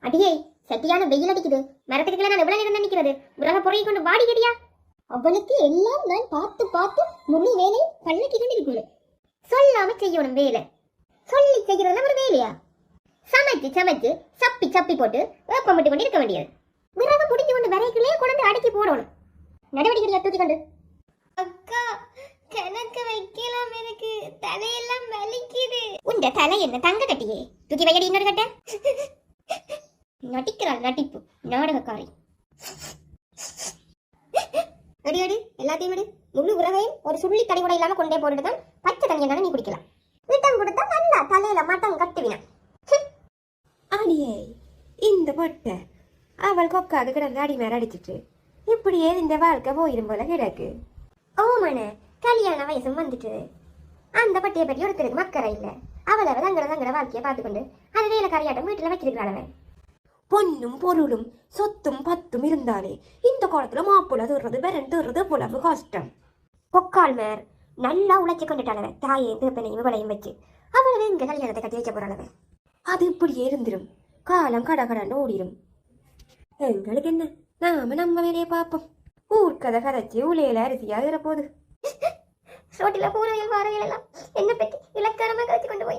அடியே சட்டியான வெயில் அடிக்குது. மரத்துக்கு நான் எவ்வளவு நேரம் நினைக்கிறது? உலக பொறையை கொண்டு வாடிக்கடியா. அவளுக்கு எல்லாம் நான் பார்த்து பார்த்து முழு வேலை பள்ளக்கி கொண்டு இருக்கிறது. சொல்லாம செய்யணும் வேலை. சொல்லி செய்யறதுல ஒரு வேலையா? சமைச்சு சமைச்சு சப்பி சப்பி போட்டு வேப்பம் விட்டு கொண்டு இருக்க வேண்டியது. விறகு பிடிச்சு கொண்டு வரைக்குள்ளே கொண்டு அடக்கி போடணும். நடவடிக்கையா தூக்கி கொண்டு. அக்கா கணக்கு வைக்கலாம், எனக்கு தலையெல்லாம் வலிக்குது. உண்ட தலை என்ன தங்க கட்டியே? தூக்கி வையடி இன்னொரு கட்ட. நடிக்கிறாள் நடிப்பு நாடகக்காரி. அடி அடி எல்லாத்தையும் விடு. முழு உறவையும் ஒரு சுள்ளி தடி கூட இல்லாம கொண்டே போட்டுட்டு தான் பச்சை தண்ணியை நீ குடிக்கலாம். விட்டம் கொடுத்தா நல்லா தலையில மட்டம் கட்டுவினா. அடியே இந்த பொட்டை அவள் கொக்காக கிடந்து அடி மேல அடிச்சிட்டு இப்படியே இந்த வாழ்க்கை போயிடும் போல கிடக்கு. ஓமன கல்யாண வயசும் வந்துட்டு அந்த பட்டியை பற்றி ஒருத்தருக்கு மக்கறை இல்லை. அவளை தங்கட வாழ்க்கையை பார்த்துக்கொண்டு அது வேலை கரையாட்டம் வீட்டுல வச்சிருக்கிறாள். பொண்ணும் பொருளும் சொத்தும் பத்தும் இருந்தாலே இந்த காலத்துல மாப்பிள்ள தூர்றது பெரன் தூர்றது புலவு கஷ்டம். பொக்கால் மேர் நல்லா உழைச்சி கொண்டுட்டாளவன். தாயையும் திருப்பனையும் இவளையும் வச்சு அவளவே இங்க கல்யாணத்தை கட்டி வச்ச போறாளவன். அது இப்படியே இருந்துடும். காலம் கடகடன்னு ஓடிடும். எங்களுக்கு என்ன, நாம நம்ம வேலையை பார்ப்போம். ஊர்க்கதை கதைச்சி உலையில அரிசியா இருப்போது. ரோட்டில போறவையில் வாரவையில் எல்லாம் என்ன பற்றி இலக்காரமா கதைச்சு கொண்டு போய்